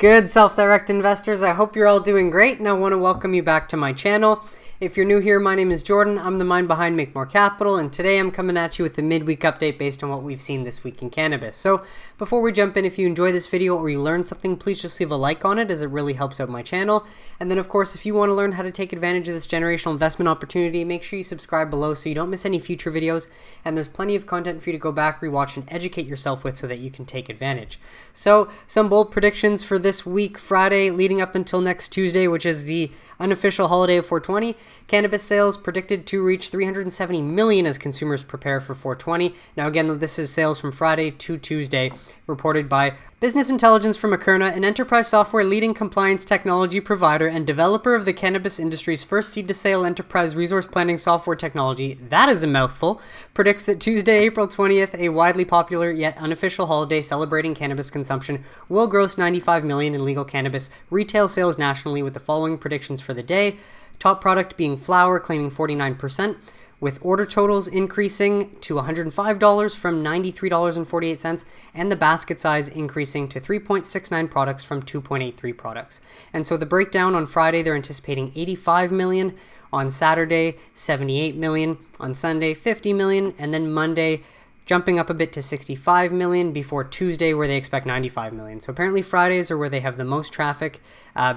good, self-direct investors? I hope you're all doing great, and I want to welcome you back to my channel. If you're new here, my name is Jordan. I'm the mind behind Make More Capital, and today I'm coming at you with the midweek update based on what we've seen this week in cannabis. So before we jump in, if you enjoy this video or you learn something, please just leave a like on it as it really helps out my channel. And then of course, if you want to learn how to take advantage of this generational investment opportunity, make sure you subscribe below so you don't miss any future videos. And there's plenty of content for you to go back, rewatch, and educate yourself with so that you can take advantage. So some bold predictions for this week, Friday, leading up until next Tuesday, which is the unofficial holiday of 420. Cannabis sales predicted to reach 370 million as consumers prepare for 420. Now again, this is sales from Friday to Tuesday, reported by Business Intelligence from Akerna, an enterprise software leading compliance technology provider and developer of the cannabis industry's first seed-to-sale enterprise resource planning software technology. That is a mouthful. Predicts that Tuesday, April 20th, a widely popular yet unofficial holiday celebrating cannabis consumption, will gross 95 million in legal cannabis retail sales nationally, with the following predictions for the day. Top product being flower, claiming 49%, with order totals increasing to $105 from $93.48, and the basket size increasing to 3.69 products from 2.83 products. And so the breakdown on Friday, they're anticipating 85 million, on Saturday 78 million, on Sunday 50 million, and then Monday jumping up a bit to 65 million before Tuesday, where they expect 95 million. So apparently Fridays are where they have the most traffic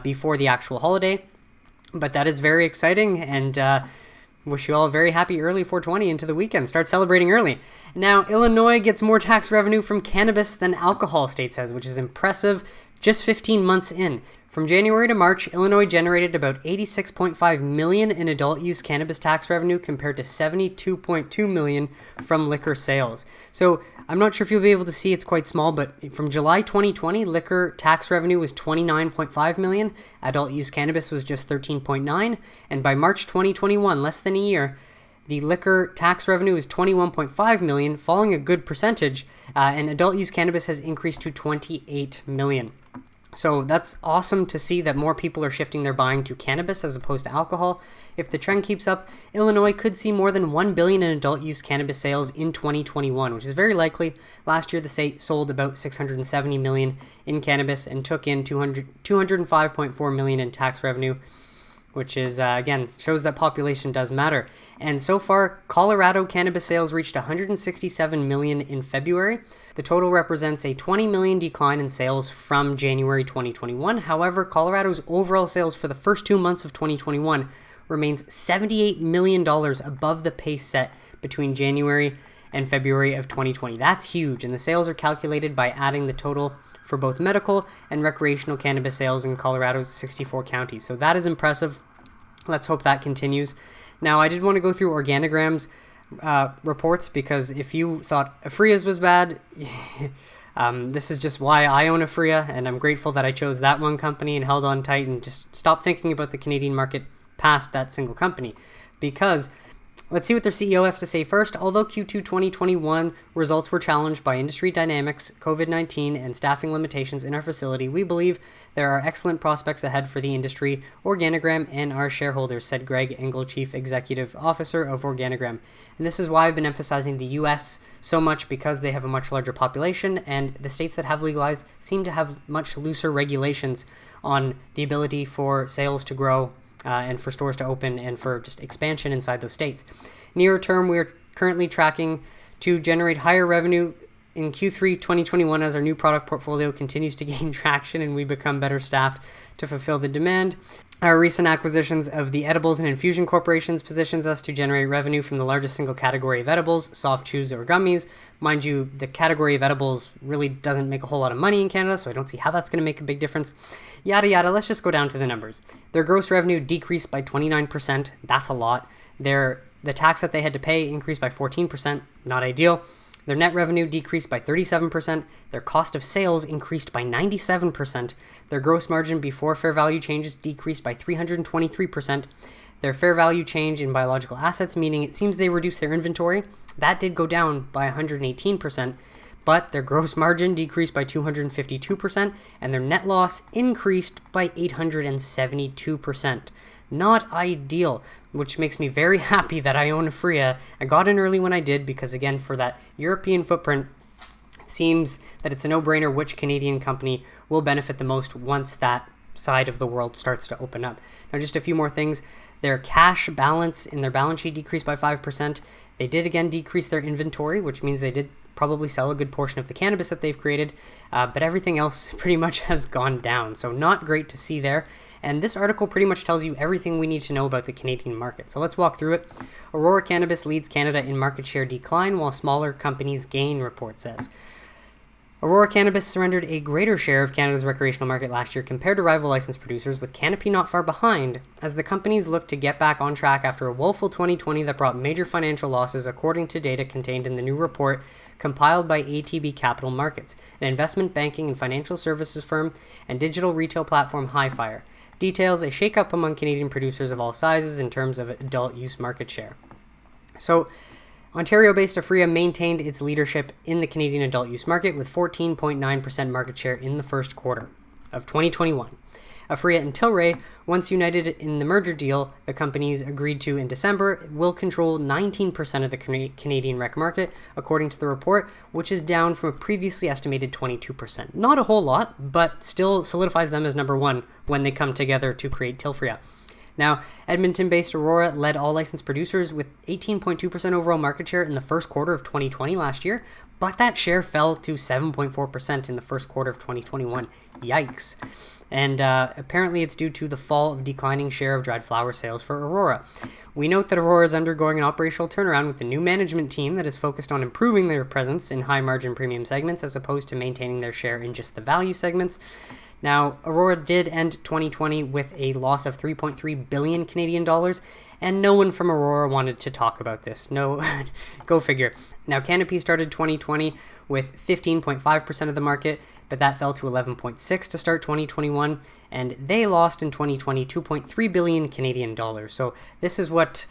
before the actual holiday. But that is very exciting, and wish you all a very happy early 420 into the weekend. Start celebrating early. Now, Illinois gets more tax revenue from cannabis than alcohol, state says, which is impressive just 15 months in. From January to March, Illinois generated about 86.5 million in adult use cannabis tax revenue compared to 72.2 million from liquor sales. So I'm not sure if you'll be able to see, it's quite small, but from July 2020, liquor tax revenue was 29.5 million, adult use cannabis was just 13.9, and by March 2021, less than a year, the liquor tax revenue is 21.5 million, falling a good percentage, and adult use cannabis has increased to 28 million. So that's awesome to see that more people are shifting their buying to cannabis as opposed to alcohol. If the trend keeps up, Illinois could see more than 1 billion in adult use cannabis sales in 2021, which is very likely. Last year, the state sold about 670 million in cannabis and took in 205.4 million in tax revenue, which is, again, shows that population does matter. And so far, Colorado cannabis sales reached 167 million in February. The total represents a 20 million decline in sales from January 2021. However, Colorado's overall sales for the first 2 months of 2021 remains $78 million above the pace set between January and February of 2020. That's huge, and the sales are calculated by adding the total for both medical and recreational cannabis sales in Colorado's 64 counties. So that is impressive. Let's hope that continues. Now, I did want to go through Organigram's reports, because if you thought Aphria's was bad, this is just why I own Aphria, and I'm grateful that I chose that one company and held on tight and just stopped thinking about the Canadian market past that single company. Because let's see what their CEO has to say first. Although Q2 2021 results were challenged by industry dynamics, COVID-19, and staffing limitations in our facility, we believe there are excellent prospects ahead for the industry, Organigram, and our shareholders, said Greg Engel, Chief Executive Officer of Organigram. And this is why I've been emphasizing the US so much, because they have a much larger population, and the states that have legalized seem to have much looser regulations on the ability for sales to grow, and for stores to open, and for just expansion inside those states. Near term, we are currently tracking to generate higher revenue in Q3 2021 as our new product portfolio continues to gain traction and we become better staffed to fulfill the demand. Our recent acquisitions of the edibles and infusion corporations positions us to generate revenue from the largest single category of edibles, soft chews or gummies. Mind you, the category of edibles really doesn't make a whole lot of money in Canada, so I don't see how that's going to make a big difference. Yada yada, let's just go down to the numbers. Their gross revenue decreased by 29%, that's a lot. The tax that they had to pay increased by 14%, not ideal. Their net revenue decreased by 37%. Their cost of sales increased by 97%. Their gross margin before fair value changes decreased by 323%. Their fair value change in biological assets, meaning it seems they reduced their inventory, that did go down by 118%. But their gross margin decreased by 252%, and their net loss increased by 872%. Not ideal, which makes me very happy that I own Aphria. I got in early when I did because, again, for that European footprint, it seems that it's a no-brainer which Canadian company will benefit the most once that side of the world starts to open up. Now, just a few more things. Their cash balance in their balance sheet decreased by 5%. They did again decrease their inventory, which means they did probably sell a good portion of the cannabis that they've created, but everything else pretty much has gone down. So not great to see there. And this article pretty much tells you everything we need to know about the Canadian market. So let's walk through it. Aurora Cannabis leads Canada in market share decline while smaller companies gain, report says. Aurora Cannabis surrendered a greater share of Canada's recreational market last year compared to rival licensed producers, with Canopy not far behind, as the companies look to get back on track after a woeful 2020 that brought major financial losses, according to data contained in the new report compiled by ATB Capital Markets, an investment banking and financial services firm, and digital retail platform Highfire. Details a shakeup among Canadian producers of all sizes in terms of adult use market share. So, Ontario-based Akerna maintained its leadership in the Canadian adult use market with 14.9% market share in the first quarter of 2021. Akerna and Tilray, once united in the merger deal the companies agreed to in December, will control 19% of the Canadian rec market, according to the report, which is down from a previously estimated 22%. Not a whole lot, but still solidifies them as number one when they come together to create Tilray. Now, Edmonton-based Aurora led all licensed producers with 18.2% overall market share in the first quarter of 2020 last year, but that share fell to 7.4% in the first quarter of 2021. Yikes. And apparently it's due to the fall of declining share of dried flower sales for Aurora. We note that Aurora is undergoing an operational turnaround with the new management team that is focused on improving their presence in high-margin premium segments as opposed to maintaining their share in just the value segments. Now, Aurora did end 2020 with a loss of 3.3 billion Canadian dollars, and no one from Aurora wanted to talk about this. No, go figure. Now, Canopy started 2020 with 15.5% of the market, but that fell to 11.6% to start 2021, and they lost in 2020 2.3 billion Canadian dollars. So this is what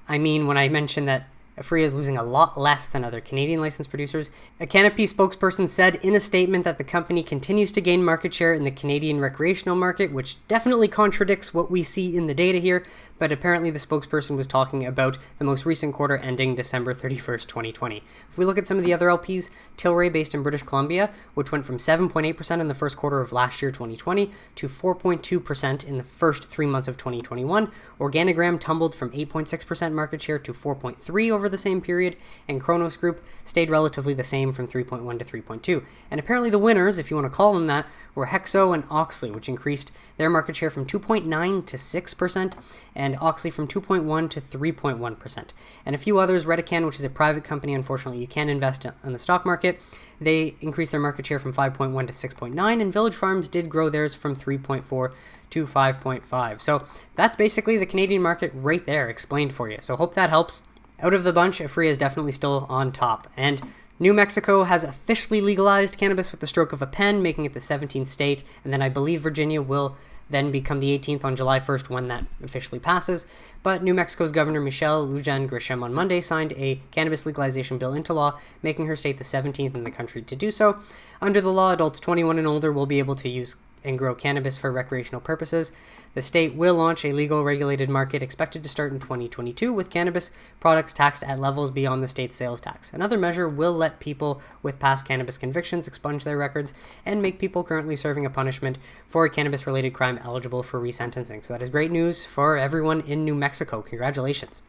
I mean when I mention that Akerna is losing a lot less than other Canadian licensed producers. A Canopy spokesperson said in a statement that the company continues to gain market share in the Canadian recreational market, which definitely contradicts what we see in the data here, but apparently the spokesperson was talking about the most recent quarter ending December 31st, 2020. If we look at some of the other LPs, Tilray, based in British Columbia, which went from 7.8% in the first quarter of last year, 2020, to 4.2% in the first 3 months of 2021. Organigram tumbled from 8.6% market share to 4.3% over the same period, and Kronos Group stayed relatively the same from 3.1 to 3.2. And apparently the winners, if you want to call them that, were Hexo and Auxly, which increased their market share from 2.9 to 6%, and Auxly from 2.1 to 3.1%. And a few others, Redican, which is a private company, unfortunately you can invest in the stock market, they increased their market share from 5.1 to 6.9, and Village Farms did grow theirs from 3.4 to 5.5. So that's basically the Canadian market right there explained for you. So hope that helps. Out of the bunch, Akerna is definitely still on top. And New Mexico has officially legalized cannabis with the stroke of a pen, making it the 17th state, and then I believe Virginia will then become the 18th on July 1st when that officially passes. But New Mexico's Governor Michelle Lujan Grisham on Monday signed a cannabis legalization bill into law, making her state the 17th in the country to do so. Under the law, adults 21 and older will be able to use and grow cannabis for recreational purposes. The state will launch a legal regulated market expected to start in 2022 with cannabis products taxed at levels beyond the state's sales tax. Another measure will let people with past cannabis convictions expunge their records and make people currently serving a punishment for a cannabis-related crime eligible for resentencing. So that is great news for everyone in New Mexico. Congratulations.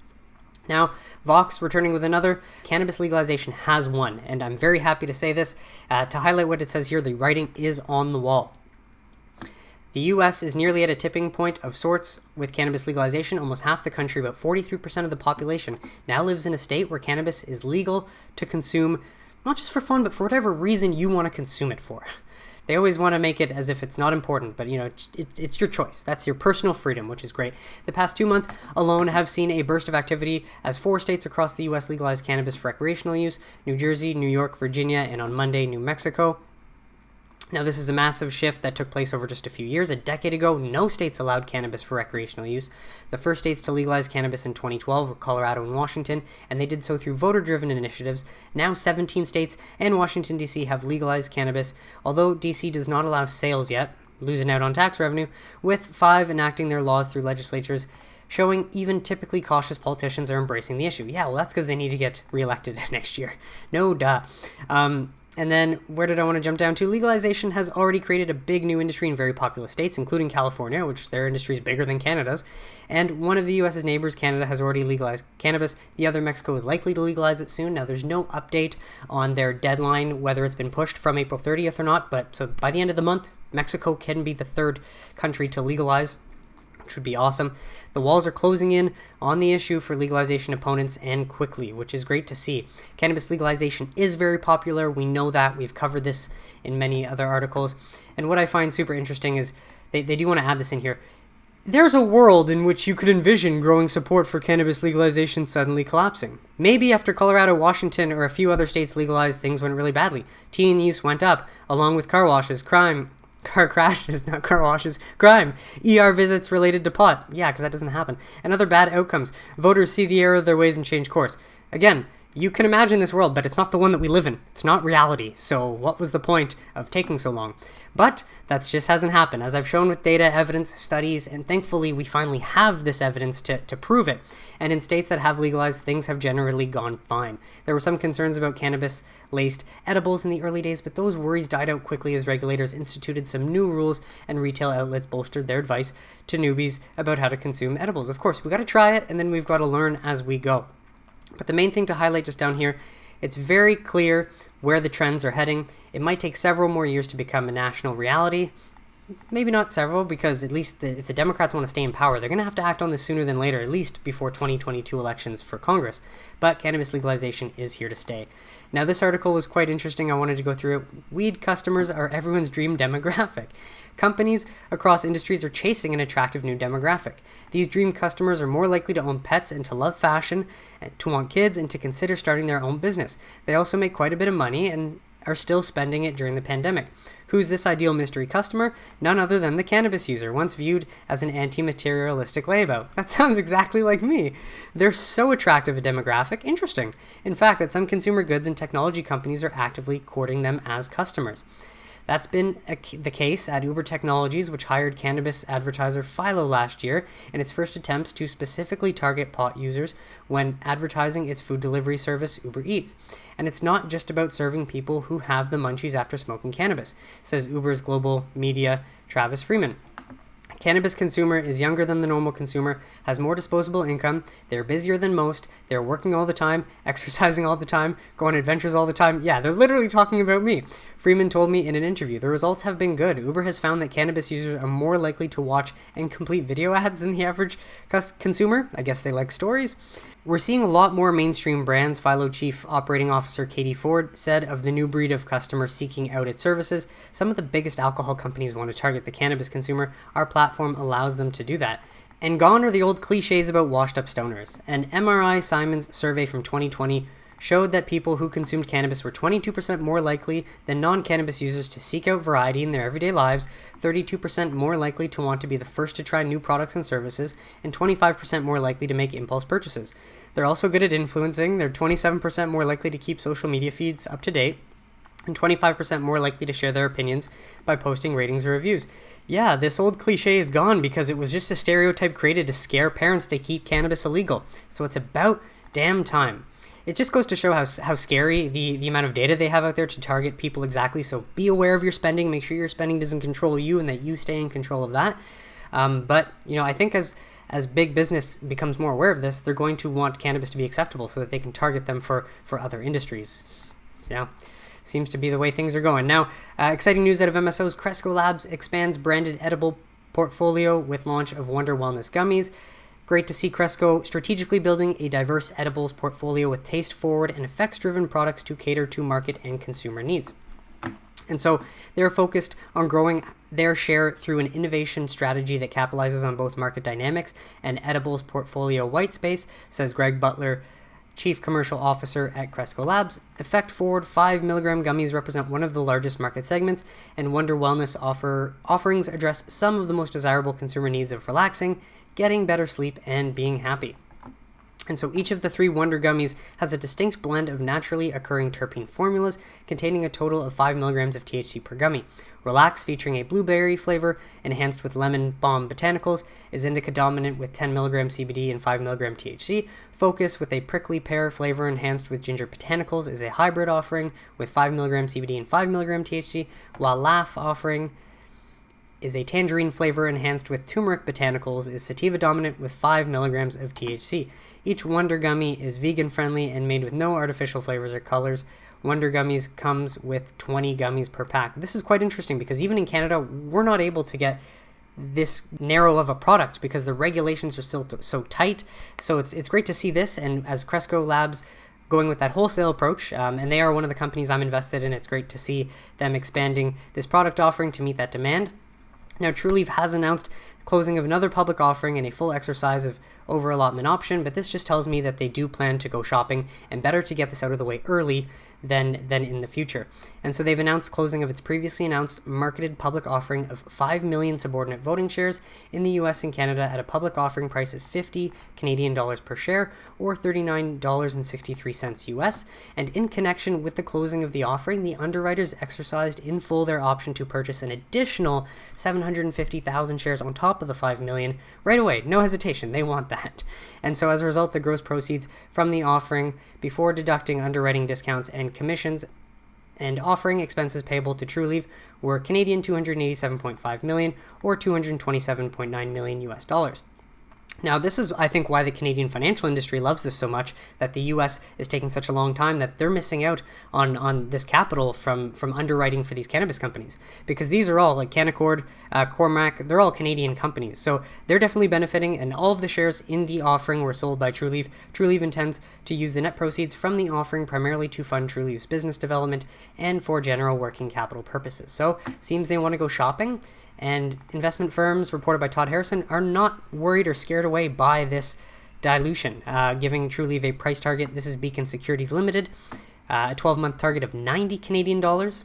Now, Vox returning with another. Cannabis legalization has won, and I'm very happy to say this. To highlight what it says here, the writing is on the wall. The U.S. is nearly at a tipping point of sorts with cannabis legalization. Almost half the country, about 43% of the population, now lives in a state where cannabis is legal to consume, not just for fun, but for whatever reason you want to consume it for. They always want to make it as if it's not important, but it's your choice. That's your personal freedom, which is great. The past 2 months alone have seen a burst of activity as 4 states across the U.S. legalized cannabis for recreational use: New Jersey, New York, Virginia, and on Monday, New Mexico. Now, this is a massive shift that took place over just a few years. A decade ago, no states allowed cannabis for recreational use. The first states to legalize cannabis in 2012 were Colorado and Washington, and they did so through voter-driven initiatives. Now, 17 states and Washington, D.C. have legalized cannabis, although D.C. does not allow sales yet, losing out on tax revenue, with 5 enacting their laws through legislatures, showing even typically cautious politicians are embracing the issue. Yeah, well, that's because they need to get reelected next year. No duh. And then where did I want to jump down to? Legalization has already created a big new industry in very populous states, including California, which their industry is bigger than Canada's. And one of the U.S.'s neighbors, Canada, has already legalized cannabis. The other, Mexico, is likely to legalize it soon. Now, there's no update on their deadline, whether it's been pushed from April 30th or not. But so by the end of the month, Mexico can be the third country to legalize, which would be awesome. The walls are closing in on the issue for legalization opponents, and quickly, which is great to see. Cannabis legalization is very popular. We know that. We've covered this in many other articles. And what I find super interesting is they do want to add this in here. There's a world in which you could envision growing support for cannabis legalization suddenly collapsing. Maybe after Colorado, Washington, or a few other states legalized, things went really badly. Teen use went up, along with car washes, crime, car crashes, not car washes, crime, ER visits related to pot. Yeah, because that doesn't happen. And other bad outcomes. Voters see the error of their ways and change course. Again, you can imagine this world, but it's not the one that we live in. It's not reality. So what was the point of taking so long? But that just hasn't happened, as I've shown with data, evidence, studies, and thankfully we finally have this evidence to prove it. And in states that have legalized, things have generally gone fine. There were some concerns about cannabis-laced edibles in the early days, but those worries died out quickly as regulators instituted some new rules and retail outlets bolstered their advice to newbies about how to consume edibles. Of course, we got to try it, and then we've got to learn as we go. But the main thing to highlight just down here, it's very clear where the trends are heading. It might take several more years to become a national reality. Maybe not several, because at least if the Democrats want to stay in power, they're going to have to act on this sooner than later, at least before 2022 elections for Congress. But cannabis legalization is here to stay. Now, this article was quite interesting. I wanted to go through it. Weed customers are everyone's dream demographic. Companies across industries are chasing an attractive new demographic. These dream customers are more likely to own pets and to love fashion, and to want kids, and to consider starting their own business. They also make quite a bit of money and are still spending it during the pandemic. Who's this ideal mystery customer? None other than the cannabis user, once viewed as an anti-materialistic layabout. That sounds exactly like me. They're so attractive a demographic. Interesting. In fact, that some consumer goods and technology companies are actively courting them as customers. That's been the case at Uber Technologies, which hired cannabis advertiser Philo last year in its first attempts to specifically target pot users when advertising its food delivery service Uber Eats. And it's not just about serving people who have the munchies after smoking cannabis, says Uber's global media Travis Freeman. Cannabis consumer is younger than the normal consumer, has more disposable income, they're busier than most, they're working all the time, exercising all the time, go on adventures all the time. Yeah, they're literally talking about me. Freeman told me in an interview, the results have been good. Uber has found that cannabis users are more likely to watch and complete video ads than the average consumer. I guess they like stories. We're seeing a lot more mainstream brands, Philo Chief Operating Officer Katie Ford said of the new breed of customers seeking out its services. Some of the biggest alcohol companies want to target the cannabis consumer. Our platform allows them to do that. And gone are the old cliches about washed-up stoners. An MRI Simons survey from 2020 showed that people who consumed cannabis were 22% more likely than non-cannabis users to seek out variety in their everyday lives, 32% more likely to want to be the first to try new products and services, and 25% more likely to make impulse purchases. They're also good at influencing. They're 27% more likely to keep social media feeds up to date, and 25% more likely to share their opinions by posting ratings or reviews. Yeah, this old cliche is gone because it was just a stereotype created to scare parents to keep cannabis illegal. So it's about damn time. It just goes to show how scary the amount of data they have out there to target people exactly. So be aware of your spending. Make sure your spending doesn't control you and that you stay in control of that. But, I think as big business becomes more aware of this, they're going to want cannabis to be acceptable so that they can target them for other industries. Yeah, seems to be the way things are going. Now, exciting news out of MSOs. Cresco Labs expands branded edible portfolio with launch of Wonder Wellness Gummies. Great to see Cresco strategically building a diverse edibles portfolio with taste-forward and effects-driven products to cater to market and consumer needs. And so they're focused on growing their share through an innovation strategy that capitalizes on both market dynamics and edibles portfolio white space, says Greg Butler, Chief Commercial Officer at Cresco Labs. Effect-forward 5 mg gummies represent one of the largest market segments, and Wonder Wellness offerings address some of the most desirable consumer needs of relaxing, getting better sleep, and being happy. And so each of the 3 Wonder Gummies has a distinct blend of naturally occurring terpene formulas containing a total of 5 milligrams of THC per gummy. Relax, featuring a blueberry flavor enhanced with lemon balm botanicals, is indica dominant with 10 milligram CBD and 5 milligram THC. Focus, with a prickly pear flavor enhanced with ginger botanicals, is a hybrid offering with 5 milligram CBD and 5 milligram THC, while Laugh offering is a tangerine flavor enhanced with turmeric botanicals, is sativa dominant with 5 milligrams of THC. Each Wonder Gummy is vegan friendly and made with no artificial flavors or colors. Wonder Gummies comes with 20 gummies per pack. This is quite interesting because even in Canada, we're not able to get this narrow of a product because the regulations are still so tight. So it's great to see this, and as Cresco Labs going with that wholesale approach, and they are one of the companies I'm invested in, it's great to see them expanding this product offering to meet that demand. Now, Trulieve has announced closing of another public offering and a full exercise of over-allotment option, but this just tells me that they do plan to go shopping, and better to get this out of the way early than in the future. And so they've announced closing of its previously announced marketed public offering of 5 million subordinate voting shares in the US and Canada at a public offering price of 50 Canadian dollars per share, or $39.63 US. And in connection with the closing of the offering, the underwriters exercised in full their option to purchase an additional 750,000 shares on top of the 5 million right away. No hesitation, they want that. And so as a result, the gross proceeds from the offering, before deducting underwriting discounts and commissions and offering expenses payable to Trulieve, were Canadian 287.5 million, or 227.9 million US dollars. Now, this is, I think, why the Canadian financial industry loves this so much, that the U.S. is taking such a long time, that they're missing out on this capital from underwriting for these cannabis companies. Because these are all, like Canaccord, Cormac, they're all Canadian companies. So they're definitely benefiting, and all of the shares in the offering were sold by Trulieve. Trulieve intends to use the net proceeds from the offering primarily to fund Trulieve's business development and for general working capital purposes. So, seems they want to go shopping. And investment firms, reported by Todd Harrison, are not worried or scared away by this dilution, giving Trulieve a price target. This is Beacon Securities Limited, a 12-month target of 90 Canadian dollars,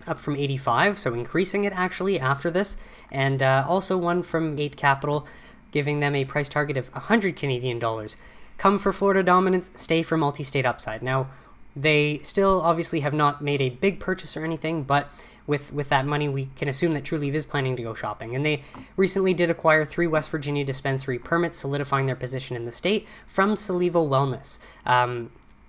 up from 85, so increasing it actually after this, and also one from Gate Capital, giving them a price target of 100 Canadian dollars. Come for Florida dominance, stay for multi-state upside. Now, they still obviously have not made a big purchase or anything, but with that money, we can assume that Trulieve is planning to go shopping. And they recently did acquire 3 West Virginia dispensary permits, solidifying their position in the state from Salivo Wellness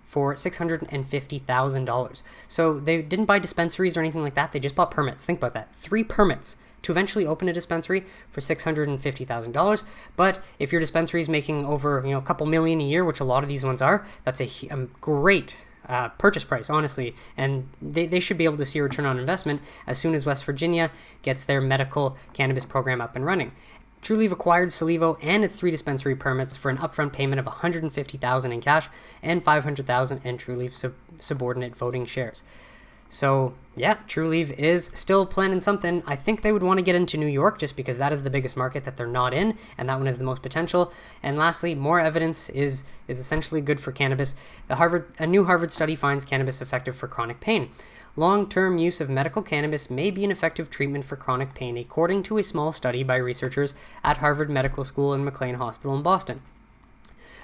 for $650,000. So they didn't buy dispensaries or anything like that. They just bought permits. Think about that. 3 permits to eventually open a dispensary for $650,000. But if your dispensary is making over a couple million a year, which a lot of these ones are, that's a great purchase price, honestly, and they should be able to see a return on investment as soon as West Virginia gets their medical cannabis program up and running. Trulieve acquired Salivo and its 3 dispensary permits for an upfront payment of $150,000 in cash and $500,000 in Trulieve subordinate voting shares. So, yeah, Trulieve is still planning something. I think they would want to get into New York just because that is the biggest market that they're not in, and that one has the most potential. And lastly, more evidence is essentially good for cannabis. A new Harvard study finds cannabis effective for chronic pain. Long-term use of medical cannabis may be an effective treatment for chronic pain, according to a small study by researchers at Harvard Medical School and McLean Hospital in Boston.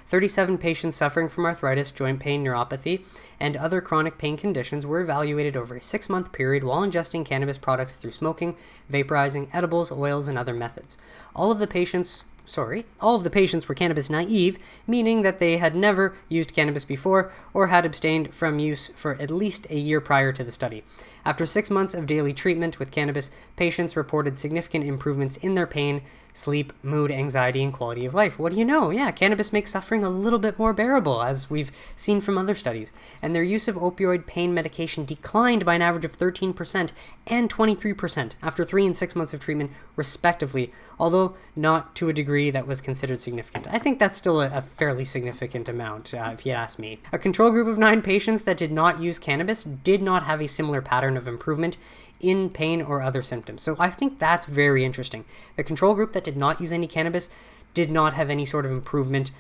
37 patients suffering from arthritis, joint pain, neuropathy, and other chronic pain conditions were evaluated over a 6-month period while ingesting cannabis products through smoking, vaporizing, edibles, oils, and other methods. All of the patients were cannabis naive, meaning that they had never used cannabis before or had abstained from use for at least a year prior to the study. After 6 months of daily treatment with cannabis, patients reported significant improvements in their pain, sleep, mood, anxiety, and quality of life. What do you know? Yeah, cannabis makes suffering a little bit more bearable, as we've seen from other studies. And their use of opioid pain medication declined by an average of 13% and 23% after 3 and 6 months of treatment, respectively, although not to a degree that was considered significant. I think that's still a fairly significant amount, if you ask me. A control group of 9 patients that did not use cannabis did not have a similar pattern of improvement in pain or other symptoms. So I think that's very interesting. The control group that did not use any cannabis did not have any sort of improvement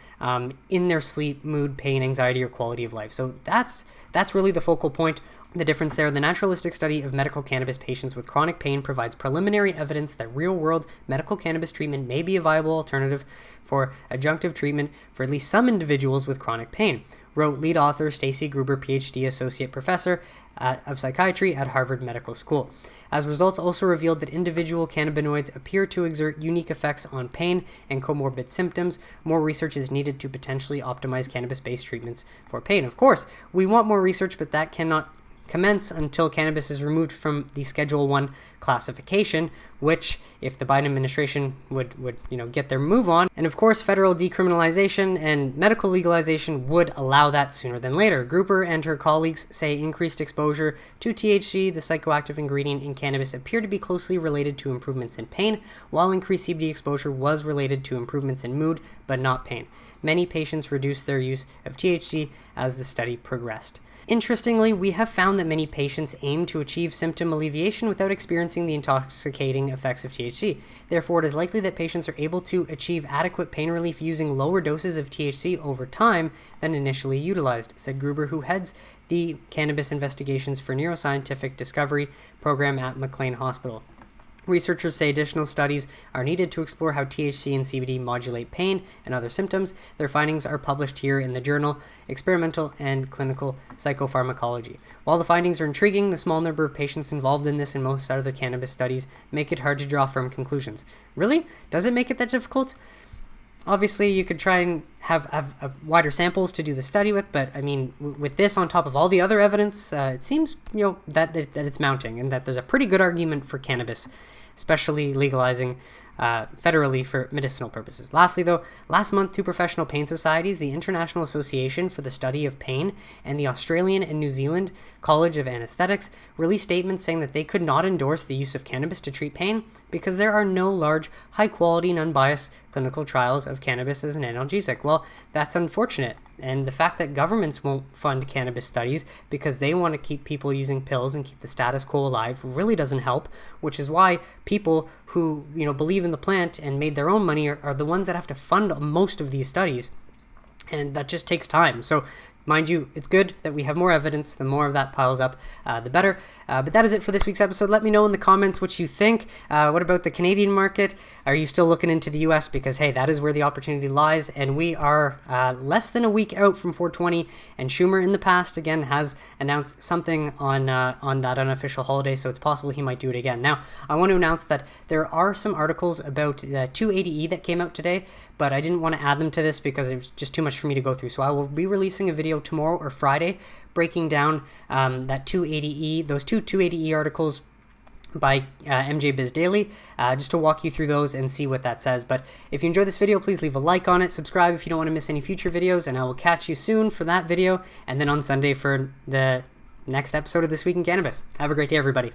in their sleep, mood, pain, anxiety, or quality of life. So that's really the focal point The difference there, the naturalistic study of medical cannabis patients with chronic pain provides preliminary evidence that real-world medical cannabis treatment may be a viable alternative for adjunctive treatment for at least some individuals with chronic pain, wrote lead author Stacy Gruber, PhD Associate Professor of Psychiatry at Harvard Medical School. As results also revealed that individual cannabinoids appear to exert unique effects on pain and comorbid symptoms, more research is needed to potentially optimize cannabis-based treatments for pain. Of course, we want more research, but that cannot commence until cannabis is removed from the Schedule 1 classification, which, if the Biden administration would get their move on, and of course federal decriminalization and medical legalization would allow that sooner than later. Gruber and her colleagues say increased exposure to THC, the psychoactive ingredient in cannabis, appear to be closely related to improvements in pain, while increased CBD exposure was related to improvements in mood, but not pain. Many patients reduced their use of THC as the study progressed. Interestingly, we have found that many patients aim to achieve symptom alleviation without experiencing the intoxicating effects of THC. Therefore, it is likely that patients are able to achieve adequate pain relief using lower doses of THC over time than initially utilized, said Gruber, who heads the Cannabis Investigations for Neuroscientific Discovery program at McLean Hospital. Researchers say additional studies are needed to explore how THC and CBD modulate pain and other symptoms. Their findings are published here in the journal Experimental and Clinical Psychopharmacology. While the findings are intriguing, the small number of patients involved in this and most other cannabis studies make it hard to draw firm conclusions. Really? Does it make it that difficult? Obviously, you could try and have wider samples to do the study with, but I mean, with this on top of all the other evidence, it seems that it's mounting, and that there's a pretty good argument for cannabis, especially legalizing federally for medicinal purposes. Lastly, though, last month, two professional pain societies, the International Association for the Study of Pain and the Australian and New Zealand College of Anesthetics, released statements saying that they could not endorse the use of cannabis to treat pain because there are no large, high-quality and unbiased clinical trials of cannabis as an analgesic. Well, that's unfortunate, and the fact that governments won't fund cannabis studies because they want to keep people using pills and keep the status quo alive really doesn't help, which is why people who believe in the plant and made their own money are the ones that have to fund most of these studies, and that just takes time. So mind you, it's good that we have more evidence. The more of that piles up, the better. But that is it for this week's episode. Let me know in the comments what you think. What about the Canadian market? Are you still looking into the US? Because, hey, that is where the opportunity lies. And we are less than a week out from 420. And Schumer, in the past, again, has announced something on that unofficial holiday. So it's possible he might do it again. Now, I want to announce that there are some articles about the 280E that came out today, but I didn't want to add them to this because it was just too much for me to go through. So I will be releasing a video tomorrow or Friday breaking down that 280E, those two 280E articles by MJ Biz Daily, just to walk you through those and see what that says. But if you enjoyed this video, please leave a like on it, subscribe if you don't want to miss any future videos, and I will catch you soon for that video, and then on Sunday for the next episode of This Week in Cannabis. Have a great day, everybody.